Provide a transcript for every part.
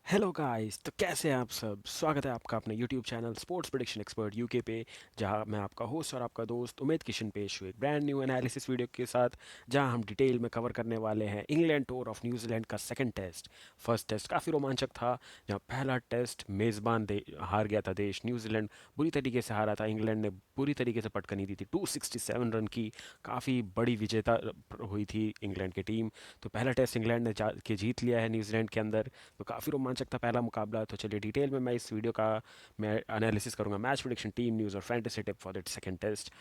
Hello guys, तो कैसे हैं आप सब। स्वागत है आपका अपने YouTube channel sports prediction expert UK पे, जहां मैं आपका होस्ट और आपका दोस्त उमेद किशन पेश हुए एक ब्रांड न्यू एनालिसिस वीडियो के साथ, जहां हम डिटेल में कवर करने वाले हैं इंग्लैंड टूर ऑफ न्यूजीलैंड का सेकंड टेस्ट। फर्स्ट टेस्ट काफ़ी रोमांचक था, जहां पहला टेस्ट मेज़बान हार गया था देश न्यूजीलैंड, बुरी तरीके से हारा था। इंग्लैंड ने बुरी तरीके से पटकनी दी थी 267 रन की, काफ़ी बड़ी विजेता हुई थी इंग्लैंड की टीम। तो पहला टेस्ट इंग्लैंड ने के जीत लिया है न्यूजीलैंड के अंदर। तो काफ़ी रोमांचक था पहला मुकाबला। तो चलिए डिटेल में मैं इस वीडियो का मैं एनालिसिस करूंगा, मैच प्रेडिक्शन, टीम न्यूज़ और fantasy tip for that second test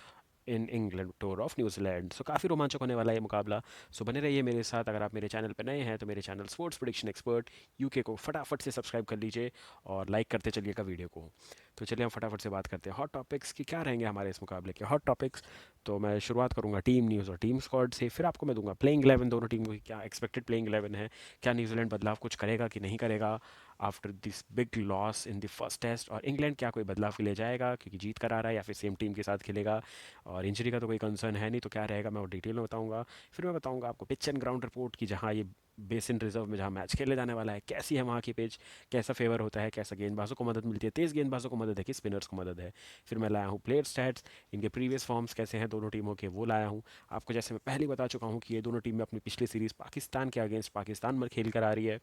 in England tour of New Zealand. सो काफ़ी रोमांचक होने वाला है ये मुकाबला। सो बने रहिए मेरे साथ। अगर आप मेरे चैनल पर नए हैं तो मेरे channel sports prediction expert UK को फटाफट से सब्सक्राइब कर लीजिए और लाइक करते चलिएगा वीडियो को। तो चलिए हम फटाफट से बात करते हैं हॉट टॉपिक्स की, क्या रहेंगे हमारे इस मुकाबले के हॉट टॉपिक्स। तो मैं शुरुआत करूंगा टीम न्यूज़ और टीम स्क्वाड से, फिर आपको मैं दूंगा प्लेइंग 11 दोनों टीमों की, क्या एक्सपेक्टेड प्लेइंग 11 है, क्या न्यूजीलैंड बदलाव कुछ करेगा कि नहीं करेगा after this big loss in the first test, और इंग्लैंड क्या कोई बदलाव ले जाएगा क्योंकि जीत कर आ रहा है, या फिर सेम टीम के साथ खेलेगा और इंजरी का तो कोई कंसर्न है नहीं, तो क्या रहेगा मैं वो डिटेल में बताऊंगा। फिर मैं बताऊंगा आपको पिच एंड ग्राउंड रिपोर्ट की, जहां ये बेसिन रिजर्व में जहां मैच खेले जाने वाला है, कैसी है वहाँ की पिच, कैसा फेवर होता है, कैसा गेंदबाजों को मदद मिलती है, तेज़ गेंदबाजों को मदद है कि स्पिनर्स को मदद है। फिर मैं लाया हूँ प्लेयर स्टैट्स, इनके प्रीवियस फॉर्म्स कैसे हैं दोनों टीमों के, वो लाया हूँ। आपको जैसे मैं पहले बता चुका हूँ कि ये दोनों टीमें अपनी पिछली सीरीज़ पाकिस्तान के अगेंस्ट पाकिस्तान में खेल कर आ रही है,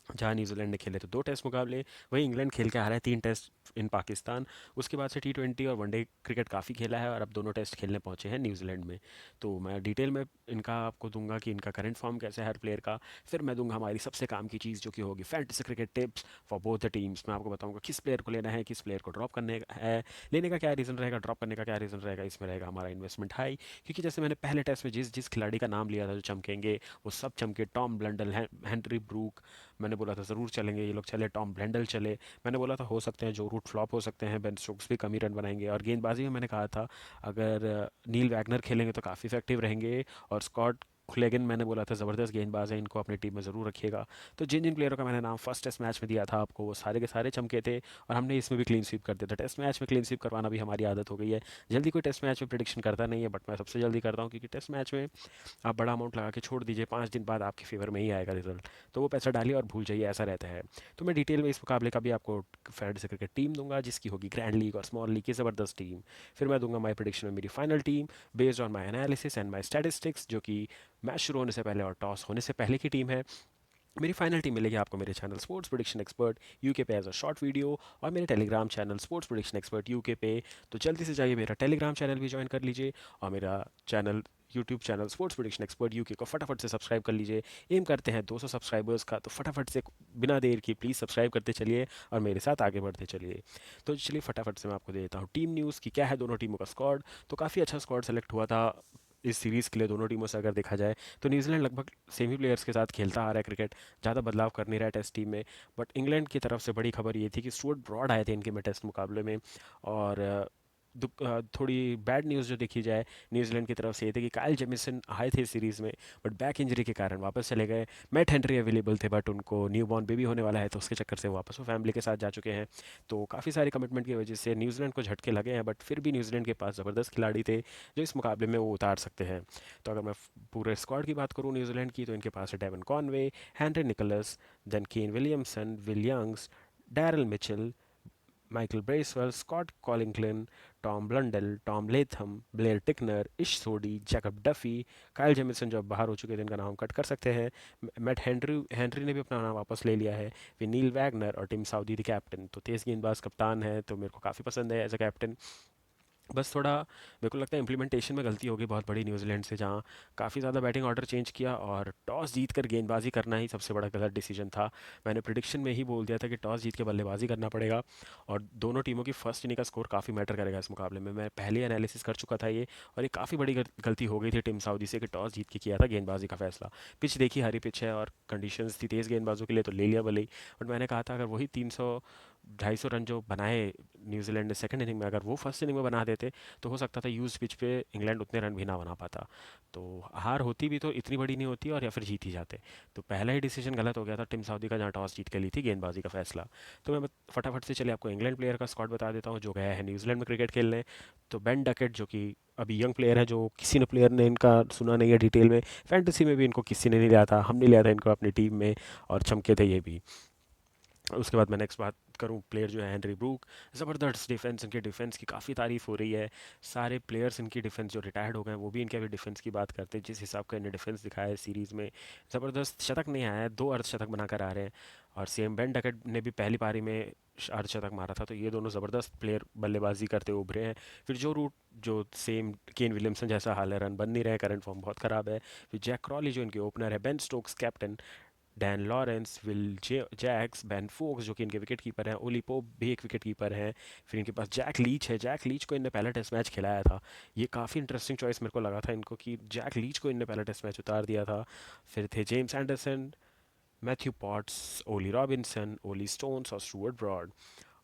जहाँ न्यूजीलैंड ने खेले तो दो टेस्ट मुकाबले, वहीं इंग्लैंड खेल के आ रहा है तीन टेस्ट इन पाकिस्तान। उसके बाद से टी20 और वनडे क्रिकेट काफ़ी खेला है और अब दोनों टेस्ट खेलने पहुंचे हैं न्यूजीलैंड में। तो मैं डिटेल में इनका आपको दूंगा कि इनका करंट फॉर्म कैसा है हर प्लेयर का। फिर मैं दूंगा हमारी सबसे काम की चीज़ जो कि होगी fantasy cricket tips for both the teams. मैं आपको बताऊंगा किस प्लेयर को लेना है, किस प्लेयर को ड्रॉप करने का है, लेने का क्या रीज़न रहेगा, ड्रॉप करने का क्या रीज़न रहेगा। इसमें रहेगा हमारा इन्वेस्टमेंट हाई, क्योंकि जैसे मैंने पहले टेस्ट में जिस जिस खिलाड़ी का नाम लिया था जो चमकेंगे वो सब चमके। टॉम ब्लंडल, हेनरी ब्रूक, मैंने बोला था ज़रूर चलेंगे ये लोग, चले। टॉम ब्लेंडल चले, मैंने बोला था हो सकते हैं जो रूट फ्लॉप हो सकते हैं, बेन स्टोक्स भी कम ही रन बनाएंगे। और गेंदबाजी में मैंने कहा था अगर नील वैगनर खेलेंगे तो काफ़ी इफेक्टिव रहेंगे, और स्कॉट खुलेगिन मैंने बोला था ज़बरदस्त गेंदबाज है, इनको अपनी टीम में ज़रूर रखिएगा। तो जिन जिन प्लेयरों का मैंने नाम फर्स्ट टेस्ट मैच में दिया था आपको, वो सारे के सारे चमके थे, और हमने इसमें भी क्लीन स्वीप कर दिया था। टेस्ट मैच में क्लीन स्वीप करवाना भी हमारी आदत हो गई है। जल्दी कोई टेस्ट मैच में प्रिडिक्शन करता नहीं है, बट मैं सबसे जल्दी करता हूँ, क्योंकि टेस्ट मैच में आप बड़ा अमाउंट लगा के छोड़ दीजिए, 5 दिन बाद आपके फेवर में ही आएगा रिजल्ट, तो वो पैसा डालिए और भूल जाइए, ऐसा रहता है। तो मैं डिटेल में इस मुकाबले का भी आपको फैंटेसी क्रिकेट टीम दूंगा, जिसकी होगी ग्रैंड लीग और स्मॉल लीग की ज़बरदस्त टीम। फिर मैं दूंगा माई प्रिडिक्शन में मेरी final team based on my analysis and my statistics, जो कि मैच शुरू होने से पहले और टॉस होने से पहले की टीम है। मेरी फाइनल टीम मिलेगी आपको मेरे channel sports prediction expert UK पे एज अ शॉर्ट वीडियो, और मेरे Telegram channel sports prediction expert UK पे। तो जल्दी से जाइए मेरा टेलीग्राम चैनल भी ज्वाइन कर लीजिए, और मेरा channel YouTube channel sports prediction expert UK को फटाफट से सब्सक्राइब कर लीजिए। एम करते हैं 200 सब्सक्राइबर्स का, तो फटाफट से बिना देर की प्लीज़ सब्सक्राइब करते चलिए और मेरे साथ आगे बढ़ते चलिए। तो चलिए फटाफट से मैं आपको दे देता हूँ टीम न्यूज़ की, क्या है दोनों टीमों का स्क्वाड। तो काफ़ी अच्छा स्क्वाड सेलेक्ट हुआ था इस सीरीज़ के लिए दोनों टीमों से अगर देखा जाए। तो न्यूजीलैंड लगभग सेम ही प्लेयर्स के साथ खेलता आ रहा है क्रिकेट, ज़्यादा बदलाव कर नहीं रहा है टेस्ट टीम में। बट इंग्लैंड की तरफ से बड़ी खबर ये थी कि स्टुअर्ट ब्रॉड आए थे इनके में टेस्ट मुकाबले में, और थोड़ी बैड न्यूज़ जो देखी जाए न्यूजीलैंड की तरफ से ये थी कि काइल जेमिसन आए थे सीरीज़ में, बट बैक इंजरी के कारण वापस चले गए। मैट हेनरी अवेलेबल थे, बट उनको न्यू बॉर्न बेबी होने वाला है, तो उसके चक्कर से वापस वो फैमिली के साथ जा चुके हैं। तो काफ़ी सारे कमिटमेंट की वजह से न्यूजीलैंड को झटके लगे हैं, बट फिर भी न्यूजीलैंड के पास ज़बरदस्त खिलाड़ी थे जो इस मुकाबले में वो उतार सकते हैं। तो अगर मैं पूरे स्क्वाड की बात करूँ न्यूजीलैंड की, तो इनके पास है Devon Conway, Henry Nicholls, then Kane Williamson, Will Youngs, Daryl Mitchell, Michael Bracewell, Scott Collington, Tom Blundell, Tom Latham, Blair Tickner, Ish Sodhi, Jacob Duffy, Kyle Jamieson जो अब बाहर हो चुके थे, इनका नाम कट कर सकते हैं। मैट हेनरी हेनरी ने भी अपना नाम वापस ले लिया है। फिर नील वैगनर और टिम साउदी द कैप्टन, तो तेज़ गेंदबाज कप्तान है, तो मेरे को काफ़ी पसंद है एज अ कैप्टन। बस थोड़ा मेरे को लगता है इम्प्लीमेंटेशन में गलती होगी बहुत बड़ी न्यूजीलैंड से, जहाँ काफ़ी ज़्यादा बैटिंग ऑर्डर चेंज किया और टॉस जीत कर गेंदबाजी करना ही सबसे बड़ा गलत डिसीजन था। मैंने प्रिडिक्शन में ही बोल दिया था कि टॉस जीत के बल्लेबाजी करना पड़ेगा, और दोनों टीमों की फर्स्ट इनिंग का स्कोर काफ़ी मैटर करेगा इस मुकाबले में। मैं पहले एनालिसिस कर चुका था ये, और ये काफ़ी बड़ी गलती हो गई थी टीम सऊदी से कि टॉस जीत के किया था गेंदबाजी का फैसला। पिच देखी, हरी पिच है और कंडीशंस थी तेज़ गेंदबाजों के लिए, तो ले लिया भले ही। बट मैंने कहा था अगर वही 250 रन जो बनाए न्यूजीलैंड ने सेकंड इनिंग में, अगर वो फर्स्ट इनिंग में बना देते, तो हो सकता था यूज पिच पे इंग्लैंड उतने रन भी ना बना पाता। तो हार होती भी तो इतनी बड़ी नहीं होती, और या फिर जीत ही जाते। तो पहला ही डिसीजन गलत हो गया था टीम सऊदी का, जहाँ टॉस जीत के ली थी गेंदबाजी का फैसला। तो मैं फटाफट से चले आपको इंग्लैंड प्लेयर का स्क्वाड बता देता हूँ जो गया है न्यूजीलैंड में क्रिकेट खेलने। तो बेन डकेट, जो कि अभी यंग प्लेयर है, जो किसी ने प्लेयर ने इनका सुना नहीं है डिटेल में, फैंटेसी में भी इनको किसी ने नहीं लिया था, हमने लिया था इनको अपनी टीम में, और चमके थे ये भी। उसके बाद मैं नेक्स्ट बात करूं, प्लेयर जो है हेनरी ब्रूक, ज़बरदस्त डिफेंस, इनके डिफेंस की काफ़ी तारीफ हो रही है। सारे प्लेयर्स इनकी डिफेंस जो रिटायर्ड हो गए हैं वो भी इनके अभी डिफेंस की बात करते हैं, जिस हिसाब का इन्हें डिफेंस दिखाया है सीरीज़ में। ज़बरदस्त, शतक नहीं आया है, 2 अर्धशतक बनाकर आ रहे हैं। और सेम बेन डकेट ने भी पहली पारी में अर्धशतक मारा था, तो ये दोनों ज़बरदस्त प्लेयर बल्लेबाजी करते हुए उभरे हैं। फिर जो रूट, जो सेम केन विलियमसन जैसा हाल है, रन बन नहीं रहे, करंट फॉर्म बहुत ख़राब है। फिर जैक क्रॉली जो इनके ओपनर है, Ben Stokes captain, Dan Lawrence, Jacks, Ben Foakes जो कि इनके विकेट कीपर हैं, ओली पोप भी एक विकेट कीपर हैं। फिर इनके पास जैक लीच है, जैक लीच को इनने पहला टेस्ट मैच खिलाया था। ये काफ़ी इंटरेस्टिंग चॉइस मेरे को लगा था इनको, कि जैक लीच को इनने पहला टेस्ट मैच उतार दिया था। फिर थे James Anderson, Matthew Potts, Ollie Robinson, Ollie Stones और स्टुअर्ट ब्रॉड।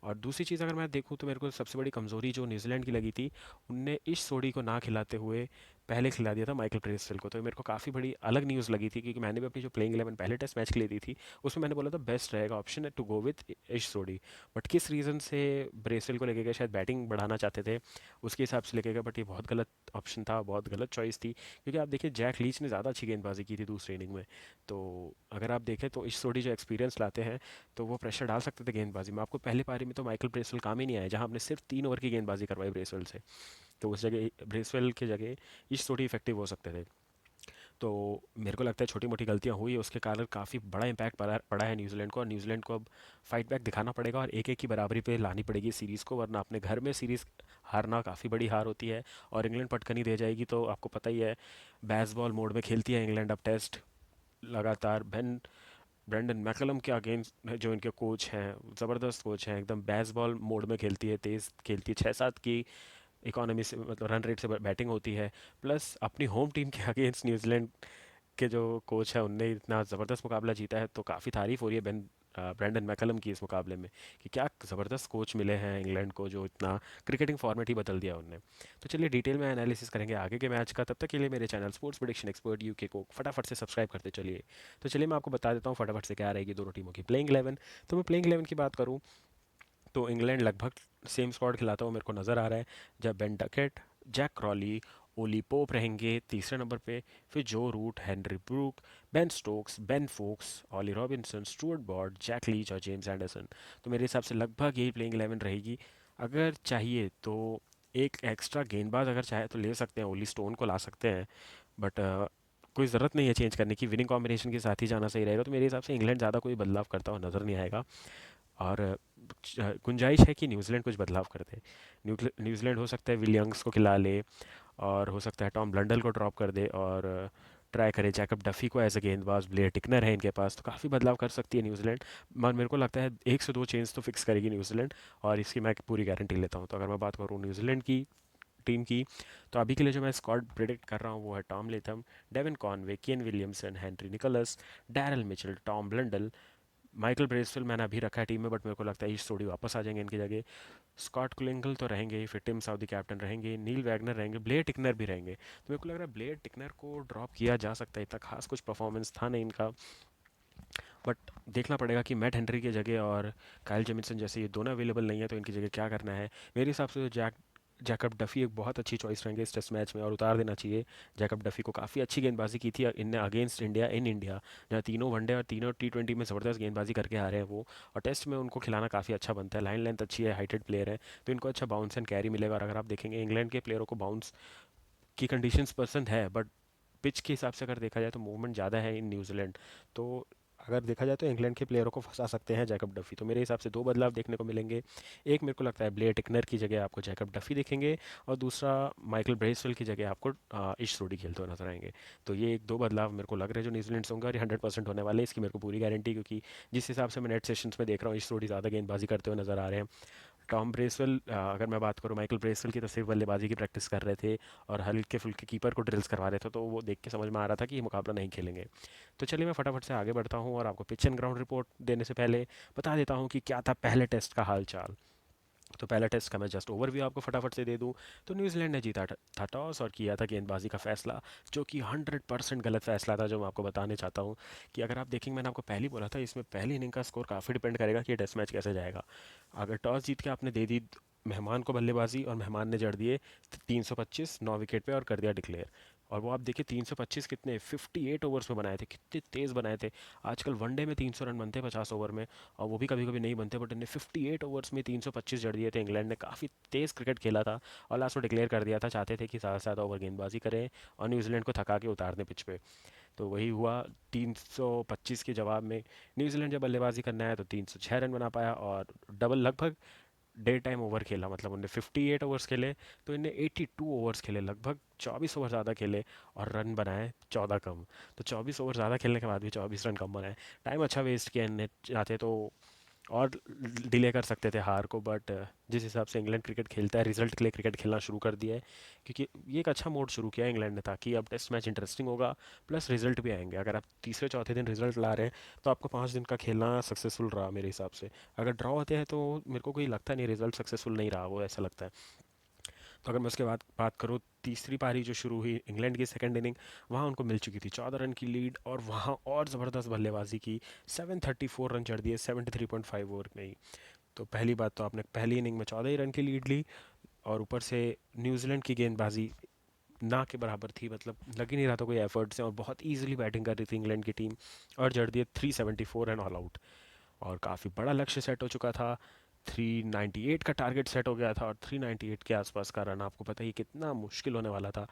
और दूसरी चीज़ अगर मैं देखूँ तो मेरे को सबसे बड़ी कमज़ोरी जो न्यूजीलैंड की लगी थी, उनने इस सोडी को ना खिलाते हुए पहले खिला दिया था माइकल ब्रेसवेल को। तो ये मेरे को काफ़ी बड़ी अलग न्यूज़ लगी थी, क्योंकि मैंने भी अपनी जो प्लेइंग 11 पहले टेस्ट मैच के लिए दी थी, उसमें मैंने बोला था बेस्ट रहेगा ऑप्शन है टू गो विथ इश सोडी। बट किस रीज़न से ब्रेसवेल को लेके गए, शायद बैटिंग बढ़ाना चाहते थे, उसके हिसाब से लेके गए। बट ये बहुत गलत ऑप्शन था, बहुत गलत चॉइस थी, क्योंकि आप देखिए जैक लीच ने ज़्यादा अच्छी गेंदबाजी की थी दूसरी इनिंग में। तो अगर आप देखें तो इश सोडी जो एक्सपीरियंस लाते हैं, तो वो प्रेशर डाल सकते थे गेंदबाजी में। आपको पहली पारी में तो माइकल ब्रेसवेल काम ही नहीं आया, जहां आपने सिर्फ 3 ओवर की गेंदबाजी करवाई ब्रेसवेल से। तो उस जगह ब्रेसवेल की जगह इस थोड़ी इफेक्टिव हो सकते थे। तो मेरे को लगता है छोटी मोटी गलतियां हुई, उसके कारण काफ़ी बड़ा इम्पैक्ट पड़ा है न्यूजीलैंड को, और न्यूजीलैंड को अब फाइट बैक दिखाना पड़ेगा और एक एक की बराबरी पे लानी पड़ेगी सीरीज़ को, वरना अपने घर में सीरीज़ हारना काफ़ी बड़ी हार होती है। और इंग्लैंड पटकनी दे जाएगी, तो आपको पता ही है, बेसबॉल मोड में खेलती है इंग्लैंड अब टेस्ट लगातार। ब्रेंडन मैकलम के अगेंस्ट जो इनके कोच हैं, ज़बरदस्त कोच हैं, एकदम बेसबॉल मोड में खेलती है, तेज़ खेलती है, 6-7 की इकोनॉमी से, मतलब रन रेट से बैटिंग होती है। प्लस अपनी होम टीम के अगेंस्ट न्यूजीलैंड के जो कोच है उनने इतना ज़बरदस्त मुकाबला जीता है, तो काफ़ी तारीफ हो रही है ब्रेंडन मैकलम की इस मुकाबले में, कि क्या ज़बरदस्त कोच मिले हैं इंग्लैंड को, जो इतना क्रिकेटिंग फॉर्मेट ही बदल दिया उनने। तो चलिए डिटेल में एनालिसिस करेंगे आगे के मैच का, तब तक के लिए मेरे channel sports prediction expert UK को फटाफट से सब्सक्राइब करते चलिए। तो चलिए मैं आपको बता देता हूँ फटाफट से क्या रहेगी दोनों टीमों की प्लेइंग 11। तो मैं प्लेइंग 11 की बात करूँ, तो इंग्लैंड लगभग सेम स्क्वाड खिलाता हुआ मेरे को नज़र आ रहा है, जब Ben Duckett, Jack Crawley, Ollie Pope रहेंगे तीसरे नंबर पे। फिर Joe Root, Henry Brook, Ben Stokes, Ben Foakes, Ollie Robinson, Stuart Broad, Jack Leach और जेम्स एंडरसन। तो मेरे हिसाब से लगभग यही प्लेइंग 11 रहेगी। अगर चाहिए तो एक एक्स्ट्रा गेंदबाज अगर चाहे तो ले सकते हैं, ओली स्टोन को ला सकते हैं। बट कोई ज़रूरत नहीं है चेंज करने की, विनिंग कॉम्बिनेशन के साथ ही जाना सही रहेगा। तो मेरे हिसाब से इंग्लैंड ज़्यादा कोई बदलाव करता हुआ नज़र नहीं आएगा। और गुंजाइश है कि न्यूजीलैंड कुछ बदलाव कर दे। न्यूजीलैंड हो सकता है विलियम्स को खिला ले, और हो सकता है टॉम ब्लंडल को ड्रॉप कर दे, और ट्राई करे जैकब डफी को एज अ गेंदबाज, ब्लेयर टिकनर है इनके पास, तो काफ़ी बदलाव कर सकती है न्यूजीलैंड। मगर मेरे को लगता है 1 से 2 चेंज तो फिक्स करेगी न्यूजीलैंड, और इसकी मैं पूरी गारंटी लेता हूँ। तो अगर मैं बात करूँ न्यूजीलैंड की टीम की, तो अभी के लिए जो मैं स्क्वाड प्रिडिक्ट कर रहा हूँ वो है Tom Latham, Devon Conway, Kane Williamson, Henry Nicholls, Daryl Mitchell, Tom Blundell, Michael Bracewell मैंने अभी रखा है टीम में, बट मेरे को लगता है ईश थोड़ी वापस आ जाएंगे इनकी जगह। स्कॉट कुलिंगल तो रहेंगे ही, फिर टिम साउदी कैप्टन रहेंगे, नील वैगनर रहेंगे, ब्लेयर टिकनर भी रहेंगे। तो मेरे को लग रहा है ब्लेयर टिकनर को ड्रॉप किया जा सकता है, इतना खास कुछ परफॉर्मेंस था नहीं इनका। बट देखना पड़ेगा कि मैट हेनरी की जगह और काइल जेमिसन जैसे ये दोनों अवेलेबल नहीं है, तो इनकी जगह क्या करना है। मेरे हिसाब से तो जैकब डफ़ी एक बहुत अच्छी चॉइस रहेंगे इस टेस्ट मैच में, और उतार देना चाहिए। जैकब डफ़ी को काफ़ी अच्छी गेंदबाजी की थी इनने अगेंस्ट इंडिया इन इंडिया, जहाँ तीनों वनडे और तीनों T20 में ज़बरदस्त गेंदबाजी करके आ रहे हैं वो। और टेस्ट में उनको खिलाना काफ़ी अच्छा बनता है, लाइन लेंथ अच्छी है, हाइटेड प्लेयर है, तो इनको अच्छा बाउंस एंड कैरी मिलेगा। और अगर आप देखेंगे इंग्लैंड के प्लेयरों को बाउंस की कंडीशंस पसंद है, बट पिच के हिसाब से अगर देखा जाए तो मूवमेंट ज़्यादा है इन न्यूजीलैंड। तो अगर देखा जाए तो इंग्लैंड के प्लेयरों को फंसा सकते हैं जैकब डफी। तो मेरे हिसाब से 2 बदलाव देखने को मिलेंगे। एक मेरे को लगता है ब्लेयर टिकनर की जगह आपको जैकब डफी दिखेंगे, और दूसरा माइकल ब्रेसवेल की जगह आपको इश रोडी खेलते हुए नजर आएंगे। तो ये एक 2 बदलाव मेरे को लग रहे हैं जो न्यूजीलैंड से होंगे, और ये 100% होने वाले हैं, इसकी मेरे को पूरी गारंटी, क्योंकि जिस हिसाब से मैं नेट सेशंस में देख रहा हूँ इश रोडी ज़्यादा गेंदबाजी करते हुए नजर आ रहे हैं। टॉम ब्रेसवेल, अगर मैं बात करूँ माइकल ब्रेसवेल की, तो सिर्फ बल्लेबाजी की प्रैक्टिस कर रहे थे और हल्के फुल्के कीपर को ड्रिल्स करवा रहे थे, तो वो देख के समझ में आ रहा था कि ये मुकाबला नहीं खेलेंगे। तो चलिए मैं फटाफट से आगे बढ़ता हूँ, और आपको पिच एंड ग्राउंड रिपोर्ट देने से पहले बता देता हूँ कि क्या था पहले टेस्ट का हाल चाल। तो पहला टेस्ट का मैं जस्ट ओवरव्यू आपको फटाफट से दे दूं, तो न्यूजीलैंड ने जीता था टॉस और किया था गेंदबाजी का फैसला, जो कि 100% गलत फैसला था, जो मैं आपको बताने चाहता हूं। कि अगर आप देखेंगे, मैंने आपको पहले ही बोला था, इसमें पहली इनिंग का स्कोर काफ़ी डिपेंड करेगा कि ये टेस्ट मैच कैसे जाएगा। अगर टॉस जीत के आपने दे दी मेहमान को बल्लेबाजी, और मेहमान ने जड़ दिए 325 9 विकेट पे और कर दिया डिक्लेयर, और वो आप देखिए 325 कितने 58 ओवर्स में बनाए थे, कितने तेज़ बनाए थे। आजकल वनडे में 300 रन बनते हैं 50 ओवर में, और वो भी कभी कभी नहीं बनते, बट इन्हें 58 ओवर्स में 325 जड़ दिए थे। इंग्लैंड ने काफ़ी तेज़ क्रिकेट खेला था और लास्ट में डिक्लेयर कर दिया था, चाहते थे कि ज़्यादा से ज़्यादा ओवर गेंदबाजी करें और न्यूजीलैंड को थका के उतार दें पिच पे। तो वही हुआ। 325 के जवाब में न्यूजीलैंड जब बल्लेबाजी करने आया तो 306 रन बना पाया, और डबल लगभग डे टाइम ओवर खेला, मतलब उन्होंने 58 ओवर्स खेले तो इन्हें 82 ओवर्स खेले, लगभग 24 ओवर ज़्यादा खेले और रन बनाए 14 कम। तो 24 ओवर ज़्यादा खेलने के बाद भी 24 रन कम बनाए। टाइम अच्छा वेस्ट किया इनने, चाहते तो और डिले कर सकते थे हार को, बट जिस हिसाब से इंग्लैंड क्रिकेट खेलता है, रिजल्ट के लिए क्रिकेट खेलना शुरू कर दिया है, क्योंकि ये एक अच्छा मोड शुरू किया है इंग्लैंड ने, ताकि अब टेस्ट मैच इंटरेस्टिंग होगा, प्लस रिजल्ट भी आएंगे। अगर आप तीसरे चौथे दिन रिजल्ट ला रहे हैं तो आपको 5 दिन का खेलना सक्सेसफुल रहा मेरे हिसाब से। अगर ड्रॉ होते हैं तो मेरे को कोई लगता नहीं रिजल्ट सक्सेसफुल नहीं रहा, वो ऐसा लगता है। तो अगर मैं उसके बाद बात करूँ, तीसरी पारी जो शुरू हुई इंग्लैंड की सेकंड इनिंग, वहाँ उनको मिल चुकी थी 14 रन की लीड, और वहाँ और ज़बरदस्त बल्लेबाजी की, 734 रन चढ़ दिए 73.5 ओवर में ही। तो पहली बात तो आपने पहली इनिंग में 14 ही रन की लीड ली, और ऊपर से न्यूजीलैंड की गेंदबाजी ना के बराबर थी, मतलब लग ही नहीं रहा था कोई एफर्ट से, और बहुत ईजिली बैटिंग कर रही थी इंग्लैंड की टीम, और जड़ दिए 374 रन ऑल आउट। और काफ़ी बड़ा लक्ष्य सेट हो चुका था, 398 का टारगेट सेट हो गया था, और 398 के आसपास का रन आपको पता ही कितना मुश्किल होने वाला था।